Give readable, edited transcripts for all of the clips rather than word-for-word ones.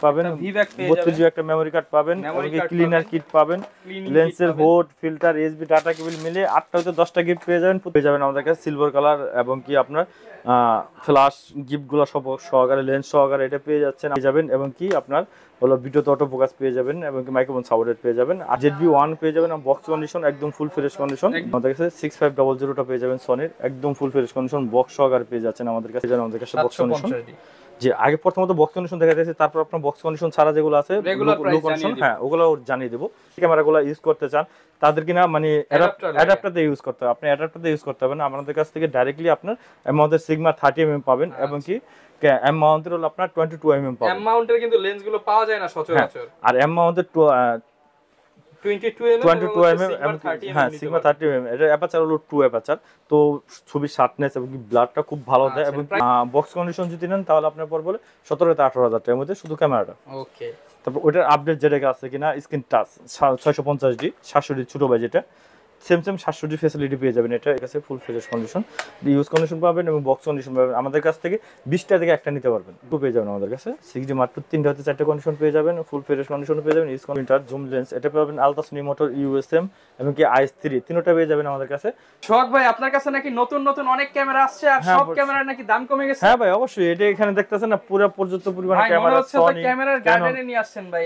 পাবেন, 32 জিবি একটা memory card পাবেন, এমনকি ক্লিনার কিট পাবেন, লেন্সের হোড, ফিল্টার, এসবি, ডাটা কেবল মিলে 8টা হতে 10টা গিফট পেয়ে যাবেন আমাদের কাছে সিলভার কালার, এবং কি আপনার ফ্ল্যাশ গিফটগুলো সব সহকারে, লেন্স সহকারে এটা পেয়ে যাবেন, এবং কি আপনার হলো ভিডিওতে অটো ফোকাস পেয়ে যাবেন, এবং কি মাইক্রোফোন সাপোর্টেড পেয়ে যাবেন। আর ZB-1 পেয়ে যাবেন বক্স কন্ডিশন, একদম ফুল ফ্রেশ কন্ডিশন। আমাদের কাছে 6500টা পেয়ে যাবেন সনির, একদম ফুল ফ্রেশ কন্ডিশন বক্স সহকারে পেয়ে যাচ্ছেন আমাদের কাছে বক্স কন্ডিশন। যে আগে প্রথমত বক্স কন্ডিশন দেখা যাচ্ছে, তারপর আপনার বক্স কন্ডিশন ছাড়া যেগুলো আছে লো কন্ডিশন, হ্যাঁ ওগুলো জানিয়ে দেবো। ক্যামেরাগুলো ইউজ করতে চান তাদের কিনা মানে অ্যাডাপ্টারতে ইউজ করতে হবে, আপনি অ্যাডাপ্টারতে ইউজ করতে হবে না, আমাদের কাছ থেকে ডাইরেক্টলি আপনার আমাদের সিগমা 30mm পাবেন, এবং কি এম মাউন্টের হলো আপনার 22mm পাবেন। এম মাউন্টের কিন্তু লেন্সগুলো পাওয়া যায় না সচরাচর, আর এম মাউন্টের 22mm হ্যাঁ সিগমা 30mm, এটা অ্যাপারচার হলো 2 অ্যাপারচার, তো ছবির শার্পনেস এবং ব্লারটা খুব ভালো দেয়। এবং বক্স কন্ডিশন যদি নেন তাহলে আপনার পর বলে 17 থেকে 18,000 টাকার মধ্যে শুধু ক্যামেরাটা। ওকে, তারপর ওটার আপডেট যেটা আছে কিনা স্ক্রিন টাচ 650D 700D ছোট বাই, যেটা সেম 700D ফ্যাসিলিটি পেয়ে যাবেন। এটা কাছে full fresh condition use condition পাবেন, এবং বক্স কন্ডিশন পাবেন। আমাদের কাছ থেকে 20টা থেকে একটা নিতে পারবেন, তো পেয়ে যাবেন আমাদের কাছে 6D মাত্র 3টা হতে 4টা কন্ডিশন পেয়ে যাবেন, ফুল ফ্রেশ কন্ডিশন পেয়ে যাবেন। ইউজ কন্ডিশন জুম লেন্স এটা পাবেন, আলট্রাসোনিক মোটর USM, এবং কি IS3 তিনটা পেয়ে যাবেন আমাদের কাছে। সোহাগ ভাই আপনার কাছে নাকি নতুন নতুন অনেক ক্যামেরা আসছে, আর সব ক্যামেরার নাকি দাম কমে গেছে? হ্যাঁ ভাই অবশ্যই, এটা এখানে দেখতেছেন না পুরো পর্যাপ্ত পরিমাণে ক্যামেরা, সনি ক্যামেরার গার্ডেনে নিয়ে আসছেন ভাই,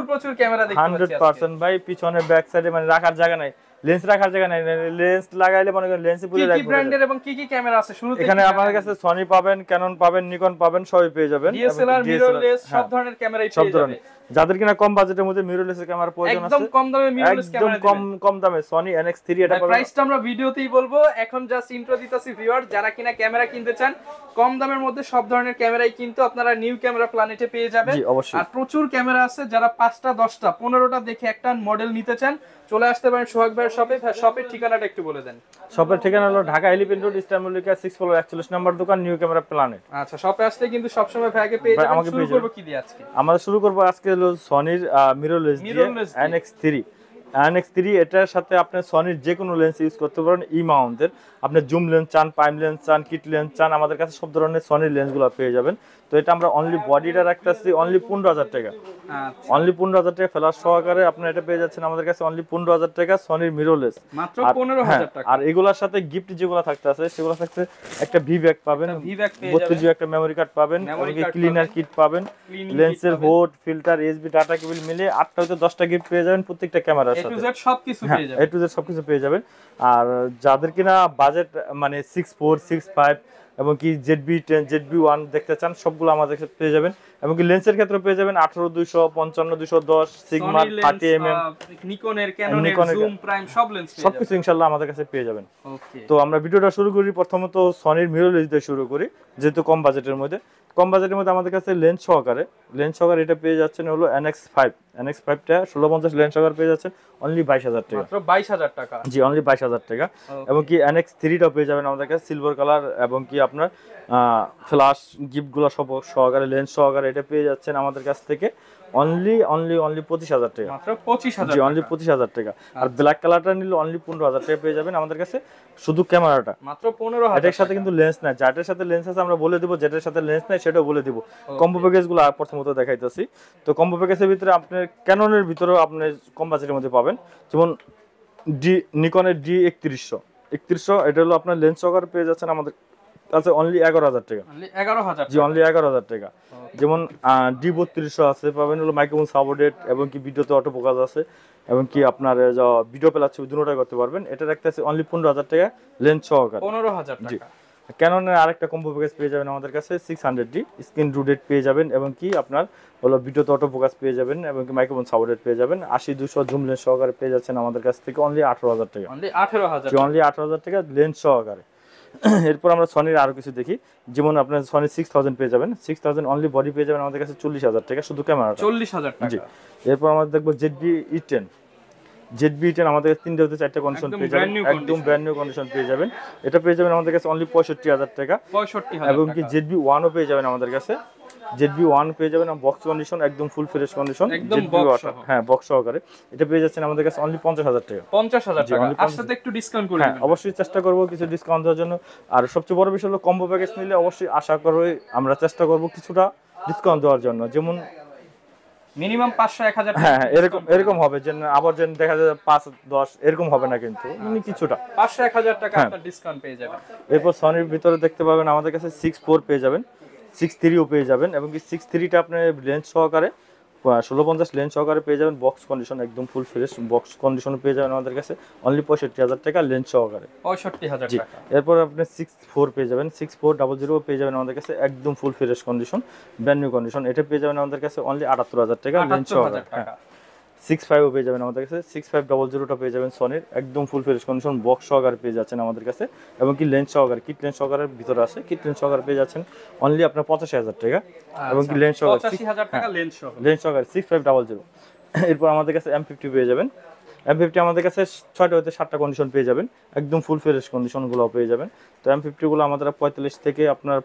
প্রচুর ক্যামেরা দেখতে পাচ্ছি 100% ভাই। পিছনে ব্যাক সাইডে মানে রাখার জায়গা নাই, লেন্স রাখার জায়গা নাই, লেন্স লাগাইলে মনে করেন লেন্সে পুরো কি ব্র্যান্ডের এবং কি ক্যামেরা আছে শুরুতে? এখানে আমাদের কাছে সনি পাবেন, ক্যানন পাবেন, নিকন পাবেন, সবই পেয়ে যাবেন। DSLR, মিররলেস সব ধরনের ক্যামেরাই পেয়ে যাবেন। যাদের কিনা কম বাজেটের মধ্যে মিররলেস ক্যামেরা প্রয়োজন আছে, একদম কম দামে মিররলেস ক্যামেরা, একদম কম দামে সনি NX3 এটা পাবেন। প্রাইসটা আমরা ভিডিওতেই বলবো, এখন জাস্ট ইন্ট্রো দিতেছি ভিউয়ার, যারা কিনা ক্যামেরা কিনতে চান কম দামের মধ্যে সব ধরনের ক্যামেরাই কিন্তু আপনারা নিউ ক্যামেরা প্ল্যানেটে পেয়ে যাবেন। আর প্রচুর ক্যামেরা আছে, যারা 5টা 10টা 15টা দেখে একটা মডেল নিতে চান চলে আসতে পারেন সোহাগ ভাইয়ের শপে। শপের ঠিকানাটা একটু বলে দেন। শপের ঠিকানা হলো ঢাকা এলিফ্যান্ট রোড, ইস্টানবুল লিখা 6 ফ্লোর 41 নম্বর দোকান, নিউ ক্যামেরা প্ল্যানেট। আচ্ছা, শপে আসলে কিন্তু সব সময় ভাইকে পেয়ে যাবেন। শুরু করব কি দিয়ে আজকে? আমরা শুরু করব আজকে হলো সনির মিররলেস দিয়ে NX3 এটার সাথে আপনি সনির যে কোনো লেন্স ইউজ করতে পারেন। মাউন্টের আপনি জুম লেন্স চান, প্রাইম লেন্স চান, কিট লেন্স চান, আমাদের কাছে সব ধরনের সনির লেন্সগুলো পেয়ে যাবেন। তো এটা আমরা অনলি বডিটা রাখতেছি অনলি 15,000 টাকা, অনলি 15,000 টাকা ফ্ল্যাশ সহকারে আপনি এটা পেয়ে যাচ্ছেন আমাদের কাছে অনলি 15,000 টাকা সনির মিররলেস মাত্র 15,000 টাকা। আর এগুলোর সাথে গিফট যেগুলো থাকতেছে সেগুলো থাকছে একটা ভি ব্যাগ পাবেন, 32 জিবি একটা মেমোরি কার্ড পাবেন, এমনকি ক্লিনার কিট পাবেন, লেন্সের হোড, ফিল্টার, এসবি, ডাটা কেবল মিলে 8টা হতে 10টা গিফট পেয়ে যাবেন প্রত্যেকটা ক্যামেরার সাথে। A to Z সবকিছু পেয়ে যাবেন, A to Z সবকিছু পেয়ে যাবেন। আর যাদের কিনা বাজেট মানে 64, 65 এবং কি ZB-10, ZB-1 দেখতে চান সবগুলো আমাদের কাছে পেয়ে যাবেন, এবং কি লেন্সের ক্ষেত্রে পেয়ে যাবেন 18-200, 55-210, সিগমা 30mm, নিকনের, ক্যাননের, জুম, প্রাইম সব লেন্স সবকিছু ইনশাআল্লাহ আমাদের কাছে পেয়ে যাবেন। তো আমরা ভিডিওটা শুরু করি প্রথমত সনির মিররলেস দিয়ে শুরু করি, যেহেতু কম বাজেটের মধ্যে আমাদের কাছে লেন্স সহকারে এটা পেয়ে যাচ্ছেন হলো NX5টা 1650 লেন্স সহকারে পেয়ে যাচ্ছেন অনলি 22,000 টাকা, মাত্র 22,000 টাকা। জি অনলি 22,000 টাকা। এবং কি NX3টা পেয়ে যাবেন আমাদের কাছে সিলভার কালার, এবং কি আপনার ফ্ল্যাশ গিফটগুলো সব সহকারে, লেন্স সহকারে এটা পেয়ে যাচ্ছেন আমাদের কাছ থেকে অনলি 25,000 টাকা, মাত্র 25,000, জি অনলি 25,000 টাকা। আর ব্ল্যাক কালারটা নিলে অনলি 15,000 টাকা পেয়ে যাবেন আমাদের কাছে শুধু ক্যামেরাটা, মাত্র 15,000। এটার সাথে কিন্তু লেন্স নাই, যেটার সাথে লেন্স আছে আমরা বলে দিব, যেটার সাথে লেন্স নাই সেটাও বলে দিব। কম্বো প্যাকেজগুলো প্রথমত দেখাইতেছি। তো কম্বো প্যাকেজের ভিতরে আপনার ক্যাননের ভিতরেও আপনি কম বাজেটের মধ্যে পাবেন, যেমন নিকনের D3100 এটা হলো আপনার লেন্স সহকারে পেয়ে যাচ্ছেন আমাদের কাছে অনলি 11,000 টাকা, জি অনলি 11,000 টাকা। যেমন D3200 আছে পাবেন হলো মাইক্রোফোন সাপোর্টেড, এবং কি ভিডিওতে অটো ফোকাস আছে, এবং কি আপনার ভিডিও প্লাস ছবি দুটোটাই করতে পারবেন। এটা রাখতে আছে অনলি 15,000 টাকা লেন্স সহকারে, 15,000 টাকা। ক্যাননের আরেকটা কম্বো প্যাকেজ পেয়ে যাবেন আমাদের কাছে 600D স্ক্রিন রুটেড পেয়ে যাবেন, এবং কি আপনার হলো ভিডিওতে অটো ফোকাস পেয়ে যাবেন, এবং কি মাইক্রোফোন সাপোর্টেড পেয়ে যাবেন। 80-200 জুম লেন্স সহকারে পেয়ে যাচ্ছেন আমাদের কাছ থেকে অনলি 18,000 টাকা, অনলি 18,000, অনলি 18,000 টাকা লেন্স সহকারে। এরপর আমরা সনির আরো কিছু দেখি, যেমন আপনার সনি 6000 পেয়ে যাবেন, 6000 অনলি বডি পেয়ে যাবেন আমাদের কাছে 40,000 টাকা শুধু ক্যামেরা, 40,000 টাকা, জি। এরপর আমরা দেখবো ZB-10 আমাদের কাছে 3টা হতে 4টা কন্ডিশন পেয়ে যাবেন, একদম ব্র্যান্ড নিউ কন্ডিশন পেয়ে যাবেন। এটা পেয়ে যাবেন আমাদের কাছে অনলি 65,000 টাকা, এবং কি ZB-1 ও পেয়ে যাবেন আমাদের কাছে, ZB-1 পেয়ে যাবেন বক্স কন্ডিশন, একদম ফুল ফ্রেশ কন্ডিশন, হ্যাঁ বক্স সহকারে এটা পেয়ে যাচ্ছেন আমাদের কাছে অনলি 50,000 টাকা, 50,000 টাকা। আর সাথে একটু ডিসকাউন্ট করে দিবেন, অবশ্যই চেষ্টা করব কিছু ডিসকাউন্ট দেওয়ার জন্য। আর সবচেয়ে বড় বিষয় হলো কম্বো প্যাকেজ নিলে অবশ্যই আশা করি আমরা চেষ্টা করব কিছুটা ডিসকাউন্ট দেওয়ার জন্য। যেমন মিনিমাম 500-1000 টাকা। হ্যাঁ এরকম হবে, যে আবার যে দেখা যায় 5-10 এরকম হবে না, কিন্তু কিছুটা 500-1000 টাকা আপনার ডিসকাউন্ট পেয়ে যাবেন। এরপর সনির ভিতরে দেখতে পাবেন আমাদের কাছে 6.4 পেয়ে যাবেন, 6.3ও পেয়ে যাবেন, এবং কি 6.3টা আপনি লেন্স সহকারে 1650 লেন্স সহকারে পেয়ে যাবেন, বক্স কন্ডিশন একদম ফুল ফ্রেশ বক্স কন্ডিশনে পেয়ে যাবেন আমাদের কাছে অনলি 65,000 টাকা লেন্স সহকারে। 65,000 টাকা। এরপর আপনি 6.4 পেয়ে যাবেন, 6.400 পেয়ে যাবেন আমাদের কাছে একদম full fresh condition brand new condition, এটা পেয়ে যাবেন আমাদের কাছে অনলি 78,000 টাকা লেন্স সহকারে। 6.5ও পেয়ে যাবেন আমাদের কাছে, 6.500টা পেয়ে যাবেন সনির একদম ফুল ফ্রেশ কন্ডিশন বক্স সহকারে পেয়ে যাচ্ছেন আমাদের কাছে, এবং কি লেন্স সহকারে কিট লেন্স সহকারের ভিতরে আছে, কিট লেন্স সহকারে পেয়ে যাচ্ছেন অনলি আপনার 85,000 টাকা, এবং কি লেন্স সহকারে 85,000 টাকা লেন্স সহ, লেন্স সহকারে 6.500। এরপর আমাদের কাছে M50 পেয়ে যাবেন, M50 আমাদের কাছে 6টা হতে 7টা কন্ডিশন পেয়ে যাবেন, একদম ফুল ফ্রেশ কন্ডিশনগুলো পেয়ে যাবেন। তো M50 গুলো আমাদের 45 থেকে আপনার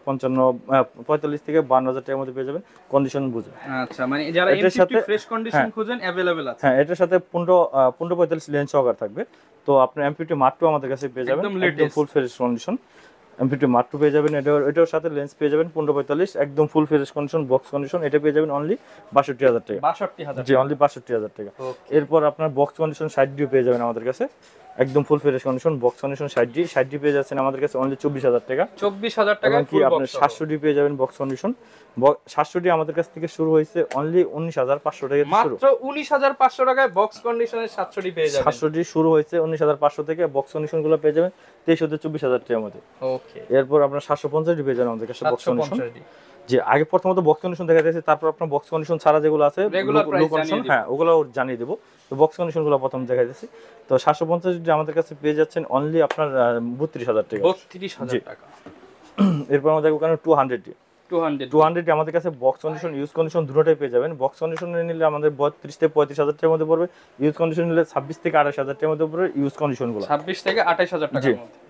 45 থেকে 52,000 টাকার মধ্যে পেয়ে যাবেন কন্ডিশন বুঝে। আচ্ছা, মানে যারা M50 ফ্রেশ কন্ডিশন খুঁজেন अवेलेबल আছে। হ্যাঁ, এটার সাথে 15-45 লেন্স সহকারে থাকবে। তো আপনি M50 মার্ক 2 আমাদের কাছে পেয়ে যাবেন একদম full fresh condition, M50 mark 2 পেয়ে যাবেন, এটার সাথে লেন্স পেয়ে যাবেন 15-45 একদম full fresh condition box condition, এটা পেয়ে যাবেন অনলি 62,000 টাকা। 62,000 জি, অনলি 62,000 টাকা। এরপর আপনার বক্স কন্ডিশন 60D পেয়ে যাবেন আমাদের কাছে একদম full fresh condition box condition 60D পেয়ে যাচ্ছেন আমাদের কাছে অনলি 24,000 টাকা। 24,000 টাকা কি আপনি 700D পেয়ে যাবেন বক্স কন্ডিশন, 700D আমাদের কাছ থেকে শুরু হয়েছে অনলি 19,500 টাকা থেকে শুরু, মাত্র 19,500 টাকায় বক্স কন্ডিশনের 700D পেয়ে যাবেন। 700D শুরু হয়েছে 19,500 থেকে, বক্স কন্ডিশন গুলো পেয়ে যাবেন 23,000-24,000 টাকার মধ্যে। ওকে, এরপর আপনার 750D পেয়ে যাবেন আমাদের কাছে বক্স কন্ডিশন। 750D যে আগে প্রথমত বক্স কন্ডিশন দেখা যাচ্ছে, তারপর আপনার বক্স কন্ডিশন ছাড়া যেগুলো আছে রেগুলার প্রাইস কন্ডিশন, হ্যাঁ ওগুলো জানিয়ে দেব। তো বক্স কন্ডিশন গুলো প্রথম দেখা যাচ্ছে। তো 750D আমাদের কাছে পেয়ে যাচ্ছেন অনলি আপনার 32,000 টাকা। 32,000 টাকা। এরপর আমরা দেখব কেন 200D 200 আমাদের কাছে বক্স কন্ডিশন ইউজ কন্ডিশন দুটোটাই পেয়ে যাবেন। বক্স কন্ডিশন নিলে আমাদের 32 থেকে 35,000 টাকার মধ্যে পড়বে, ইউজ কন্ডিশন নিলে 26 থেকে 28,000 টাকার মধ্যে পড়বে ইউজ কন্ডিশন গুলো, 26 থেকে 28,000 টাকার মধ্যে।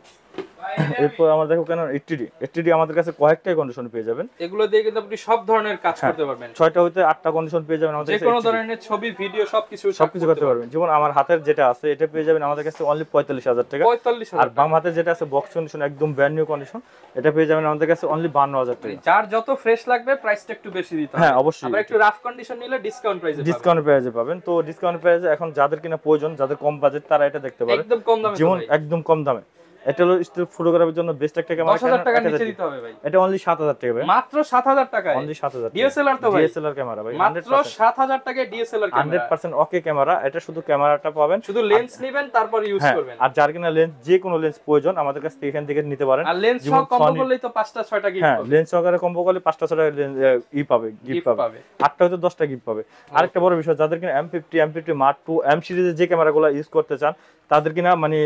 এরপর আমরা দেখো কেন 80D আমাদের কাছে কয়েকটাই কন্ডিশন পেয়ে যাবেন, এগুলো দিয়ে কিন্তু আপনি সব ধরনের কাজ করতে পারবেন। 6টা হতে 8টা কন্ডিশন পেয়ে যাবেন আমাদের কাছে, যে কোনো ধরনের ছবি ভিডিও সবকিছু করতে পারবেন। যেমন আমার হাতের যেটা আছে এটা পেয়ে যাবেন আমাদের কাছে অনলি 45,000 টাকা, 45,000। আর বাম হাতের যেটা আছে বক্স কন্ডিশন একদম ব্র্যান্ড নিউ কন্ডিশন, এটা পেয়ে যাবেন আমাদের কাছে অনলি 52,000 টাকা। যার যত ফ্রেশ লাগবে প্রাইসটা একটু বেশি দিতে হবে। হ্যাঁ অবশ্যই, আবার একটু রাফ কন্ডিশন নিলে ডিসকাউন্ট প্রাইসে পাবেন। তো ডিসকাউন্ট প্রাইসে এখন যাদের কিনা প্রয়োজন, যাদের কম বাজেট তারা এটা দেখতে পারেন একদম কম দামে, যেমন একদম কম দামে। এটা হলো স্টিল ফটোগ্রাফির জন্য বেস্ট একটা ক্যামেরা, 10,000 টাকা নিচে দিতে হবে ভাই। এটা অনলি 7,000 টাকা ভাই, মাত্র 7,000 টাকায় অনলি 7,000 ডিএসএলআর তো ভাই, ডিএসএলআর ক্যামেরা ভাই, মাত্র 7,000 টাকায় ডিএসএলআর ক্যামেরা 100% ওকে ক্যামেরা। এটা শুধু ক্যামেরাটা পাবেন, শুধু লেন্স নেবেন তারপর ইউজ করবেন। আর যার কিনা লেন্স যে কোনো লেন্স প্রয়োজন আমাদের কাছ থেকে এখান থেকে নিতে পারেন। আর লেন্স সহ কম্বো করলেই তো 5টা 6টা গিফট পাবে। লেন্স সহকারে কম্বো করলে 5টা 6টা গিফট পাবে, 8টা হতে 10টা গিফট পাবে। আরেকটা বড় বিষয়, যাদের কিনা M50 মার্ক 2 M সিরিজের যে ক্যামেরাগুলো ইউজ করতে চান তাদের কিনা মানে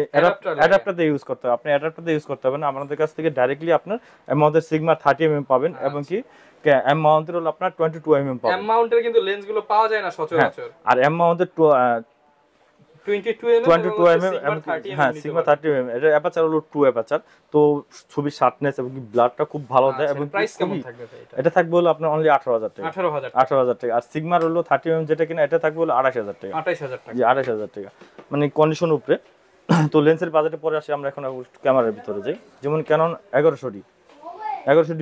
অ্যাডাপ্টারতে ইউজ করতে হবে, আপনি অ্যাডাপ্টারতে ইউজ করতে হবে না, আমাদের কাছ থেকে ডাইরেক্টলি আপনার আমাদের সিগমা 30mm পাবেন, এবং কি এম মাউন্টের হলো আপনার 22mm পাবেন। এম মাউন্টের কিন্তু লেন্সগুলো পাওয়া যায় না সচরাচর, আর এম মাউন্টের 22mm হ্যাঁ সিগমা 30mm, এটা অ্যাপারচার হলো 2 অ্যাপারচার। তো ছবির শার্পনেস এবং কি ব্লারটা খুব ভালো দেয়, এবং প্রাইস কেমন থাকবে ভাই এটা থাকবে হলো আপনার অনলি 18,000 টাকা। 18,000 টাকা। আর সিগমার হলো 30mm যেটা কিনা এটা থাকবে হলো 28,000 টাকা। 28,000 টাকা, জি 28,000 টাকা, মানে কন্ডিশন উপরে। তো লেন্সের বাজেটে পরে আসি আমরা এখন ক্যামেরার ভিতরে যাই। যেমন ক্যানন 1100D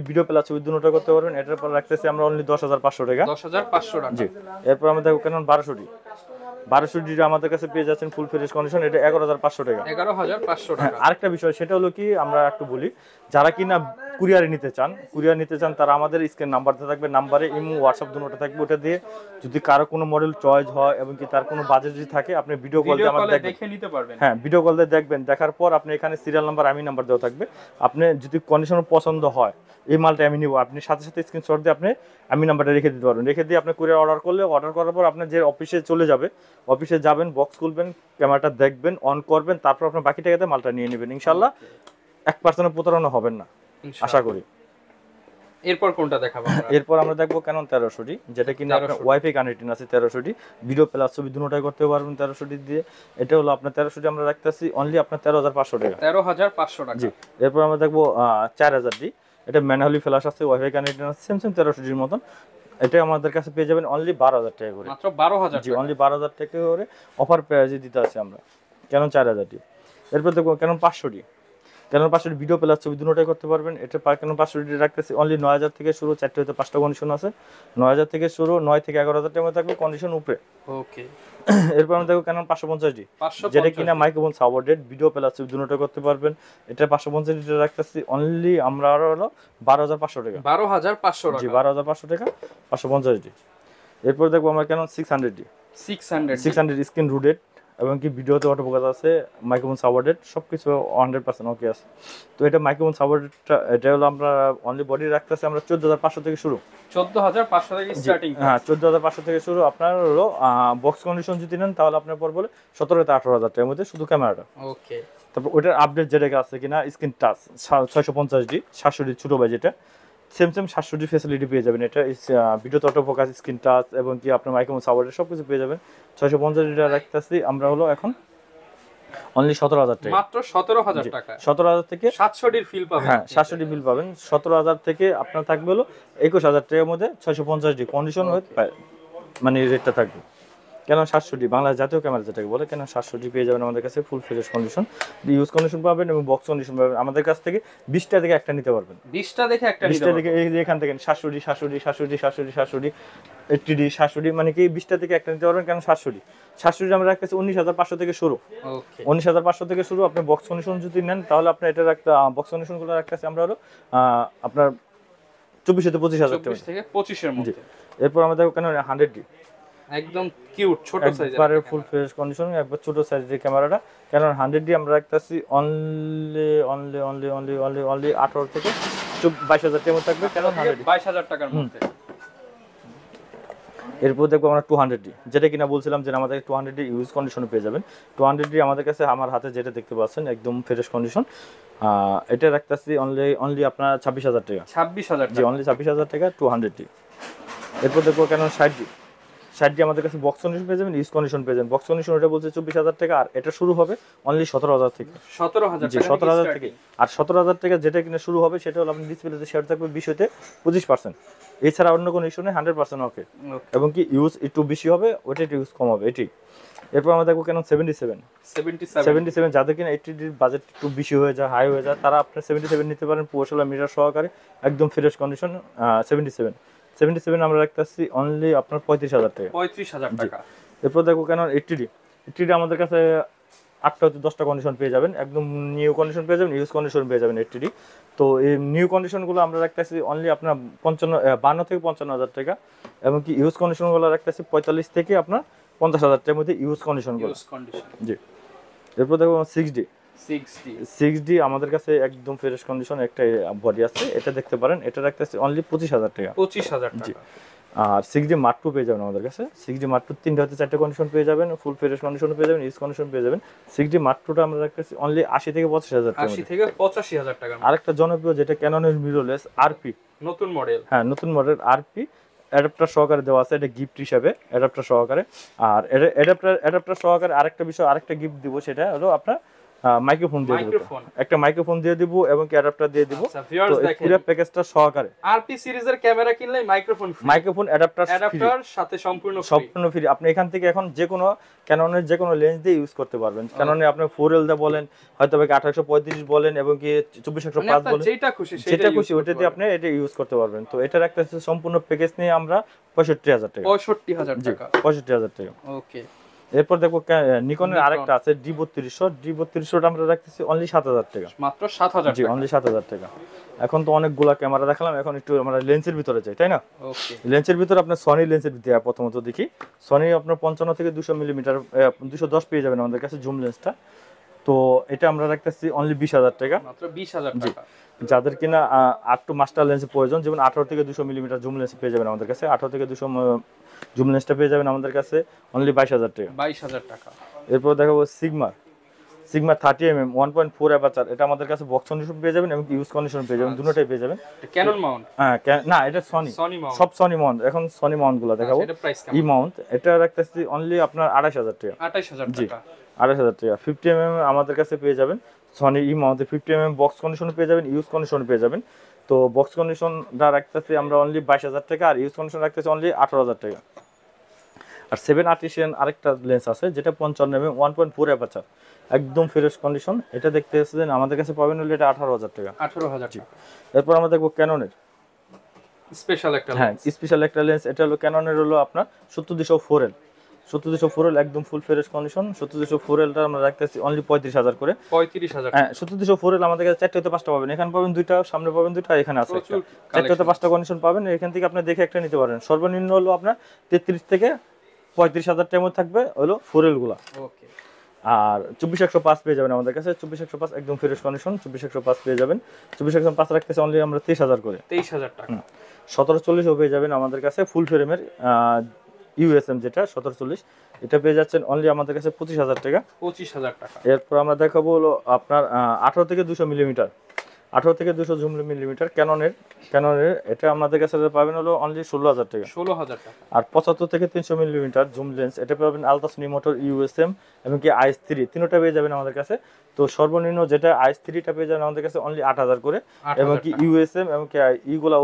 ভিডিও প্লাস ছবি দুটোটা করতে পারবেন, এটার পর রাখতেছি আমরা অনলি 10,500 টাকা। 10,500 টাকা। জি, এরপর আমরা দেখো ক্যানন 1200D আমাদের কাছে পেয়ে যাচ্ছেন ফুল ফ্রেশ কন্ডিশন, এটা 11,500 টাকা। 11,500 টাকা। আরেকটা বিষয় সেটা হলো কি, আমরা একটু বলি, যারা কিনা কুরিয়ার নিতে চান তারা আমাদের স্ক্রিন নাম্বারতে থাকবে, নাম্বারে ইমো হোয়াটসঅ্যাপ দুটোটা থাকবে, ওটা দিয়ে যদি কারো কোনো মডেল চয়েস হয় এবং কি তার কোনো বাজেট যদি থাকে আপনি ভিডিও কল দিয়ে আমাদের দেখে নিতে পারবেন। হ্যাঁ, ভিডিও কল দিয়ে দেখবেন, দেখার পর আপনি এখানে সিরিয়াল নাম্বার আমি নাম্বার দেওয়া থাকবে, আপনি যদি কন্ডিশন পছন্দ হয় এই মালটা আমি নিব, আপনি সাথে সাথে স্ক্রিনশট দিয়ে আপনি আমি নাম্বারটা রেখে দিতে পারবেন, রেখে দিয়ে আপনি কুরিয়ার অর্ডার করলে, অর্ডার করার পর আপনি যে অফিসে চলে যাবে, অফিসে যাবেন, বক্স খুলবেন, ক্যামেরাটা দেখবেন, অন করবেন, তারপর আপনার বাকি টাকাতে মালটা নিয়ে নেবেন। ইনশাআল্লাহ 1% প্রতারণা হবেন না আশা করি। এরপর কোনটা দেখাবো আমরা? এরপর আমরা দেখবো ক্যানন 1300D, যেটা কিনা আপনার ওয়াইফাই কানেক্টেড আছে 1300D, ভিডিও প্লাস ছবি দুটোটাই করতে পারবেন 1300D দিয়ে। এটা হলো আপনার 1300D আমরা রাখতেছি অনলি আপনার 13,500 টাকা। 13,500 টাকা। জি, এরপর আমরা দেখবো 4000D, এটা ম্যানুয়ালি ফ্ল্যাশ আছে, ওয়াইফাই কানেক্টেড আছে, সেম 1300D এর মতন। এটা আমাদের কাছে পেয়ে যাবেন অনলি 12,000 টাকা করে, মাত্র 12,000। জি, অনলি 12,000 টাকা করে অফার প্রাইসে দিতে আছে আমরা ক্যানন 4000D। এরপর দেখবো Canon 500D, Canon 500 video plus ছবি দুটোটাই করতে পারবেন। এটা ক্যানোন 500 রাখতেছি অনলি 9000 থেকে শুরু, 4টে হতে 5টা কন্ডিশন আছে। 9000 থেকে শুরু, 9 থেকে 11000 টাকার মধ্যে থাকবে কন্ডিশন উপরে। ওকে, এরপর আমরা দেখো ক্যানোন 550D, যেটা কিনা মাইক্রোফোন সাপোর্টেড, ভিডিও প্লাস ছবি দুটোটাই করতে পারবেন। এটা 550D রাখতেছি অনলি আমরা হলো 12500 টাকা। 12500 টাকা, জি 12500 টাকা 550D। এরপর দেখবো আমরা ক্যানোন 600D, 600 স্ক্রিন রুটেড এবং কি ভিডিওতে অটো ফোকাস আছে, মাইক্রোফোন সাপোর্টেড, সবকিছু 100% ওকে আছে। তো এটা মাইক্রোফোন সাপোর্টেডটা, এটা হলো আমরা অনলি বডি রাখতেছি আমরা 14500 থেকে শুরু, 14500 থেকে স্টার্টিং। হ্যাঁ 14500 থেকে শুরু। আপনার হলো বক্স কন্ডিশন যদি নেন তাহলে আপনার পর বলে 17 থেকে 18000 টাকার মধ্যে শুধু ক্যামেরাটা। ওকে, তারপর ওটার আপডেট যেটা আছে কিনা স্ক্রিন টাচ 650D, 700D ছোট বাজেটে, সেম 700D ফ্যাসিলিটি পেয়ে যাবেন। এটা ভিডিওতে অটো ফোকাস, স্ক্রিন টাচ এবং কি আপনার মাইক্রোফোন সাপোর্টেড সবকিছু পেয়ে যাবেন। 650D রাখতেছি আমরা হলো এখন অনলি 17000 টাকা, মাত্র 17000 টাকা। 17000 থেকে 700D এর ফিল পাবেন। হ্যাঁ 700D বিল পাবেন। 17000 থেকে আপনার থাকবে হলো 21000 টাকার মধ্যে 650D কন্ডিশন মানে রেটটা থাকবে। কেন 700D বাংলা জাতীয় ক্যামেরা যেটাকে বলে, কেন 700D পেয়ে যাবেন আমাদের কাছে full fresh condition, use condition পাবেন এবং বক্স কন্ডিশন পাবেন। আমাদের কাছ থেকে 20টা থেকে একটা নিতে পারবেন, 20টা দেখে একটা নিতে 20টা পারবেন। থেকে এই যে এখান থেকে 700D 80D 700D মানে কি 20টা থেকে একটা নিতে পারবেন। কেন 700D আমরা রাখতেছি 19500 থেকে শুরু। ওকে, 19500 থেকে শুরু। আপনি বক্স কন্ডিশন যদি নেন তাহলে আপনি এটা রাখতে, বক্স কন্ডিশনগুলো রাখতেছি আমরা হলো আপনার 24 থেকে 25000 টাকা, 24 থেকে 25 এর মধ্যে। এরপর আমাদের কেন 100D একদম কিউট ছোট সাইজের, একবারে ফুল ফ্রেশ কন্ডিশন, একবার ছোট সাইজের ক্যামেরাটা। কেন 100D আমরা রাখতেছি অনলি 18 থেকে 22000 টাকার মধ্যে থাকবে। কেন 100D 22000 টাকার মধ্যে। এরপর দেখবো আমরা 200D, যেটা কিনা বলছিলাম যে আমাদের 200D ইউজ কন্ডিশনে পেয়ে যাবেন। 200D আমাদের কাছে আমার হাতে যেটা দেখতে পাচ্ছেন একদম ফ্রেশ কন্ডিশন, এটা রাখতেছি অনলি আপনার 26000 টাকা। 26000 জি অনলি 26000 টাকা 200D। এরপর দেখবো কেন 60D আমাদের কাছে বক্স কন্ডিশন পেয়ে যাবেন, ইউজ কন্ডিশন পেয়ে যাবেন। বক্স কন্ডিশন এটা বলছে 24000 টাকা, আর এটা শুরু হবে অনলি 17000 থেকে। 17000 জি টাকা, 17000 থেকে। আর 17000 টাকা যেটা কিনা শুরু হবে সেটা হলো আপনার ডিসপ্লেতে শেয়ার থাকবে 20 হতে 25%। এছাড়া অন্য কোনো ইস্যু নেই, 100% ওকে। এবং কি ইউজ একটু বেশি হবে, ওটা একটু ইউজ কম হবে, এটি। এরপর আমরা দেখবো কেন 77 যাদের কিনা 80D বাজেট একটু বেশি হয়ে যায়, হাই হয়ে যায়, তারা আপনার 77 নিতে পারেন 16 মিটার সহকারে, একদম ফ্রেশ কন্ডিশন। 77 আমরা রাখতেছি অনলি আপনার 35000 টাকা। 35000 টাকা। এরপর দেখো কেন 80D আমাদের কাছে 8টা হতে 10টা কন্ডিশন পেয়ে যাবেন, একদম নিউ কন্ডিশন পেয়ে যাবেন, ইউজ কন্ডিশন পেয়ে যাবেন 80D। তো এই নিউ কন্ডিশনগুলো আমরা রাখতেছি অনলি আপনার 52 থেকে 55000 টাকা, এবং কি ইউজ কন্ডিশনগুলো রাখতেছি 45 থেকে আপনার 50000 টাকার মধ্যে ইউজ কন্ডিশনগুলো। জি। এরপর দেখো 6D আমাদের কাছে একদম ফ্রেশ কন্ডিশন একটা বডি আছে, এটা দেখতে পারেন, এটা রাখতেছি অনলি 25000 টাকা। 25000 জি। টাকা। আর 6D Mark II পেয়ে যাবেন আমাদের কাছে। 6D Mark II 3টা হতে 4টা কন্ডিশন পেয়ে যাবেন, ফুল ফ্রেশ কন্ডিশন পেয়ে যাবেন, ইউজ কন্ডিশন পেয়ে যাবেন। 6D Mark IIটা আমরা রাখতেছি অনলি 80 থেকে 85000 টাকা। 80 থেকে 85000 টাকা। আরেকটা জনপ্রিয় যেটা ক্যাননের মিররলেস আরপি, নতুন মডেল। হ্যাঁ নতুন মডেল আরপি, অ্যাডাপ্টার সহকারে দেওয়া আছে, এটা গিফট হিসাবে অ্যাডাপ্টার সহকারে। আর অ্যাডাপ্টার সহকারে আরেকটা গিফট দিব, সেটা হলো আপনার মাইক্রোফোন দিয়ে দিব, একটা মাইক্রোফোন দিয়ে দিব এবং কি অ্যাডাপ্টার দিয়ে দিব। ভিউয়ার্স দেখেন পুরো প্যাকেজটা সহকারে আরপি সিরিজের ক্যামেরা কিনলে মাইক্রোফোন অ্যাডাপ্টার সাথে সম্পূর্ণ ফ্রি। আপনি এখান থেকে এখন যে কোনো ক্যাননের যে কোনো লেন্স দিয়ে ইউজ করতে পারবেন। ক্যাননে আপনি 4L দা বলেন, হয়তো বা 1835 বলেন এবং কি 24105 বলেন, যেটা খুশি ওটা দিয়ে আপনি এটা ইউজ করতে পারবেন। তো এটা একটা সম্পূর্ণ প্যাকেজ নিয়ে আমরা 65000 টাকা। 65000 টাকা। 65000 টাকা। ওকে। এরপর দেখো নিকনের আরেকটা আছে D3200 আমরা রাখতেছি অনলি 7000 টাকা, মাত্র 7000 জি অনলি 7000 টাকা। এখন তো অনেকগুলা ক্যামেরা দেখালাম, এখন একটু আমরা লেন্সের ভিতরে যাই, তাই না? ওকে। লেন্সের ভিতরে আপনার সনি লেন্সের ভিতরে প্রথমত দেখি। সনি আপনার 55 থেকে 200 মিলিমিটার 210 পেয়ে যাবেন আমাদের কাছে জুম লেন্সটা। তো এটা আমরা রাখতেছি অনলি 20000 টাকা, মাত্র 20000 টাকা। যাদের কিনা 8 মাস্টার লেন্সের প্রয়োজন, যেমন 18 থেকে 200 মিলিমিটার জুম লেন্স পেয়ে যাবেন আমাদের কাছে। 18 থেকে 200 জুম লেন্সটা পেয়ে যাবেন আমাদের কাছে অনলি 22000 টাকা। 22000 টাকা। এরপর দেখাবো সিগমা 30mm 1.4 অ্যাপারচার, এটা আমাদের কাছে বক্স কন্ডিশন পেয়ে যাবেন এবং ইউজ কন্ডিশন পেয়ে যাবেন, দুটোটাই পেয়ে যাবেন। Canon mount? হ্যাঁ না, এটা সনি মাউন্ট, সব সনি মাউন্ট। এখন সনি মাউন্ট গুলো দেখাবো। এটা প্রাইস কেমন? ই মাউন্ট এটা রাখতেছি অনলি আপনার 28000 টাকা। 28000 টাকা। 28000 টাকা। 50mm আমাদের কাছে পেয়ে যাবেন সনি ই মাউন্টে 50mm বক্স কন্ডিশন পেয়ে যাবেন, ইউজ কন্ডিশন পেয়ে যাবেন। তো বক্স কন্ডিশনটা রাখতেছি আমরা অনলি 22000 টাকা, আর ইউজ কন্ডিশন রাখতেছি অনলি 18000 টাকা। আর 7 আর্টিসিয়ান আরেকটা লেন্স আছে যেটা 55 mm 1.4 অ্যাপারচার, একদম ফ্রেশ কন্ডিশন। এটা দেখতে এসেছেন আমাদের কাছে পাবেন হলো এটা 18,000 টাকা। 18,000 টাকা। এরপর আমরা দেখবো ক্যাননের স্পেশাল একটা হ্যাঁ স্পেশাল একটা লেন্স। এটা হলো ক্যাননের হলো আপনার 70-200 4L একদম ফুল ফ্রেশ কন্ডিশন। 70-200 আমরা রাখতেছি অনলি 35,000 করে। 35,000 হ্যাঁ 70-200 আমাদের কাছে 4 থেকে 5টা পাবেন, এখানে পাবেন 2টা, সামনে পাবেন 2টা, এখানে আছে একটা। 4 থেকে 5টা কন্ডিশন পাবেন, এখান থেকে আপনি দেখে একটা নিতে পারেন। সর্বনিম্ন হলো আপনার 33 থেকে 35,000 টাইম থাকবে হলো 4L গুলা। ওকে। আর 24-105 পেয়ে যাবেন আমাদের কাছে। 24-105 একদম ফ্রেশ কন্ডিশন 24-105 পেয়ে যাবেন। 24-105 রাখতেছে অনলি আমরা 23,000 করে। 23,000 টাকা। 1740 পেয়ে যাবেন আমাদের কাছে ফুল ফ্রেমের ইউএসএম যেটা 1740, এটা পেয়ে যাচ্ছেন অনলি আমাদের কাছে 25,000 টাকা। 25,000 টাকা। এরপর আমরা দেখাবো হলো আপনার 18 থেকে 200 মিলিমিটার, 18 থেকে 200 জুম মিলিমিটার ক্যাননের এটা আমাদের কাছে পাবেন হলো অনলি 16,000 টাকা। 16,000 টাকা। আর 75 থেকে 300 মিলিমিটার জুম লেন্স এটা পাবেন আলট্রাসোনিক মোটর ইউএসএম এবং কি IS3 তিনটা পেয়ে যাবেন আমাদের কাছে। তো সর্বনিম্ন যেটা IS3টা পেয়ে যাবেন আমাদের কাছে অনলি 8,000 করে, এবং কি ইউএসএম এবং কি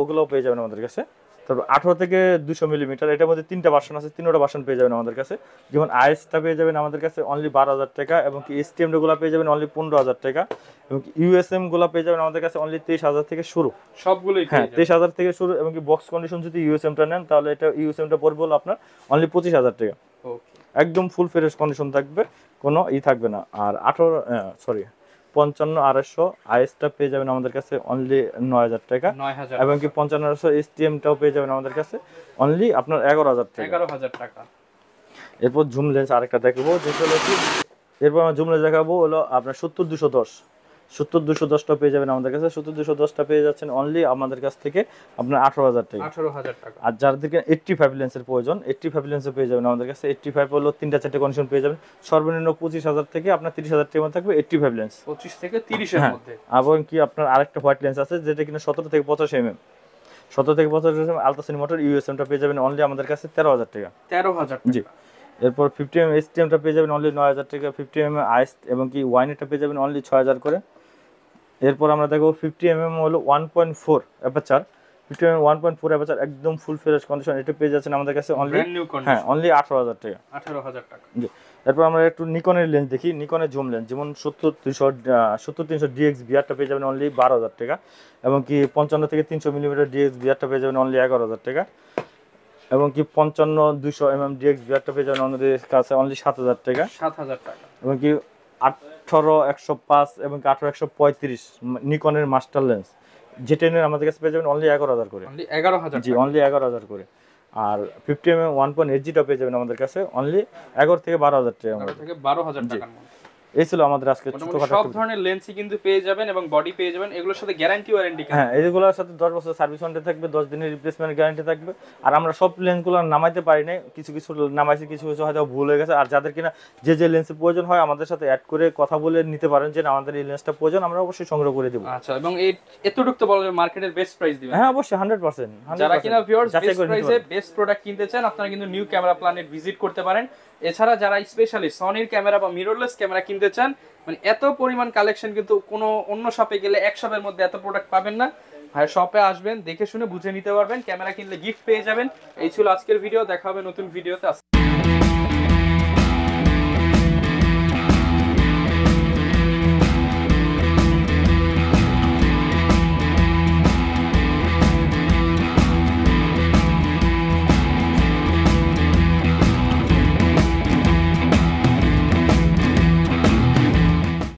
ওগুলাও পেয়ে যাবেন আমাদের কাছে। তারপর 18 থেকে 200 মিলিমিটার এটার মধ্যে 3টা ভার্সন আছে, 3টা ভার্সন পেয়ে যাবেন আমাদের কাছে। যেমন IS-টা পেয়ে যাবেন আমাদের কাছে অনলি 12,000 টাকা, এবং কি STM গুলো পেয়ে যাবেন অনলি 15,000 টাকা, এবং কি USM গুলো পেয়ে যাবেন আমাদের কাছে অনলি 23,000 থেকে শুরু। সবগুলোই হ্যাঁ 23,000 থেকে শুরু, এবং কি বক্স কন্ডিশন যদি USM-টা নেন তাহলে এটা USM-টা পড়বে হলো আপনার অনলি 25,000 টাকা। ওকে। একদম ফুল ফ্রেশ কন্ডিশন থাকবে, কোনো থাকবে না। আর 55-250 IS-টা পেয়ে যাবেন আমাদের কাছে অনলি 9,000 টাকা, এবং কি 55-250 STM-টাও পেয়ে যাবেন আমাদের কাছে অনলি আপনার 11,000 টাকা। 11,000 টাকা। এরপর জুম লেন্স আরেকটা দেখাবো যেটা হলো কি, এরপর আমরা জুম লেন্স দেখাবো হলো আপনার 70-210টা পেয়ে যাবেন আমাদের কাছে। 70-210টা পেয়ে যাচ্ছেন অনলি আমাদের কাছ থেকে আপনার 18,000 টাকা। 18,000 টাকা। আর যাদেরকে 85 লেন্সের প্রয়োজন 85 লেন্সে পেয়ে যাবেন আমাদের কাছে। 85 হলো 3টা-4টে কন্ডিশন পেয়ে যাবেন। সর্বনিম্ন 25,000 থেকে আপনার 30,000 টাকার মধ্যে থাকবে 85 লেন্স। 25 থেকে 30 এর মধ্যে। এবং কি আপনার আরেকটা হোয়াইট লেন্স আছে যেটা কিনা 17 থেকে 85 mm, 17 থেকে 85 mm আলট্রাসোনিক মোটর ইউএসএম-টা পেয়ে যাবেন অনলি আমাদের কাছে 13,000 টাকা। 13,000 জি। এরপর 50 mm STM-টা পেয়ে যাবেন অনলি 9,000 টাকা। 50 mm IS এবং কি ওয়াইনেরটা পেয়ে যাবেন অনলি 6,000 করে। এরপর আমরা দেখো 50 mm হলো 1.4 অ্যাপারচার, 50 mm 1.4 অ্যাপারচার একদম ফুল ফ্রেশ কন্ডিশন, এটা পেয়ে যাচ্ছেন আমাদের কাছে অনলি হ্যাঁ অনলি 18,000 টাকা। 18,000 টাকা। জি। এরপর আমরা একটু নিকনের লেন্স দেখি, নিকনের জুম লেন্স যেমন 70-300 DX VR-টা পেয়ে যাবেন অনলি 12,000 টাকা, এবং কি 55 থেকে 300 মিলিমিটার DX VR-টা পেয়ে যাবেন অনলি 11,000 টাকা, এবং কি 55-200 mm DX VR-টা পেয়ে যাবেন আমাদের কাছে অনলি 7,000 টাকা। 7,000 টাকা। এবং কি 18-105 এবং 18-135 নিকনের মাস্টার লেন্স যেটা আমাদের কাছে পেয়ে যাবেন অনলি 11,000 করে। অনলি 11,000। জি অনলি 11,000 করে। আর 50 mm 1.8G-টা পেয়ে যাবেন আমাদের কাছে অনলি 11 থেকে 12,000 টাকা। 11 থেকে 12,000 টাকার মধ্যে। এই ছিল আমাদের আজকে ছোটখাটো সব ধরনের লেন্সই কিন্তু পেয়ে যাবেন এবং বডি পেয়ে যাবেন। এগুলোর সাথে গ্যারান্টি ওয়ারেন্টি হ্যাঁ এইগুলোর সাথে 10 বছর সার্ভিস ওয়ারেন্টি থাকবে, 10 দিনের রিপ্লেসমেন্ট গ্যারান্টি থাকবে। আর আমরা সব লেন্সগুলো নামাইতে পারি না, কিছু কিছু নামাইছি, কিছু কিছু হয়তো ভুল হয়ে গেছে। আর যাদের কিনা যে লেন্সের প্রয়োজন হয় আমাদের সাথে অ্যাড করে কথা বলে নিতে পারেন যে আমাদের এই লেন্সটা প্রয়োজন, আমরা অবশ্যই সংগ্রহ করে দেব। আচ্ছা, এবং এই এতটুকু তো বলা যায় মার্কেটের বেস্ট প্রাইস দিবেন? হ্যাঁ অবশ্যই 100%। যারা কিনা ভিউয়ার্স বেস্ট প্রাইসে বেস্ট প্রোডাক্ট কিনতে চান আপনারা কিন্তু নিউ ক্যামেরা প্ল্যানেট ভিজিট করতে পারেন। এছাড়া যারা স্পেশালি সনির ক্যামেরা বা মিররলেস ক্যামেরা কিনতে চান, মানে এত পরিমাণ কালেকশন কিন্তু কোনো অন্য শপে গেলে এক শপের মধ্যে এত প্রোডাক্ট পাবেন না। ভাই শপে আসবেন, দেখে শুনে বুঝে নিতে পারবেন, ক্যামেরা কিনলে গিফট পেয়ে যাবেন। এই ছিল আজকের ভিডিও, দেখা হবে নতুন ভিডিওতে।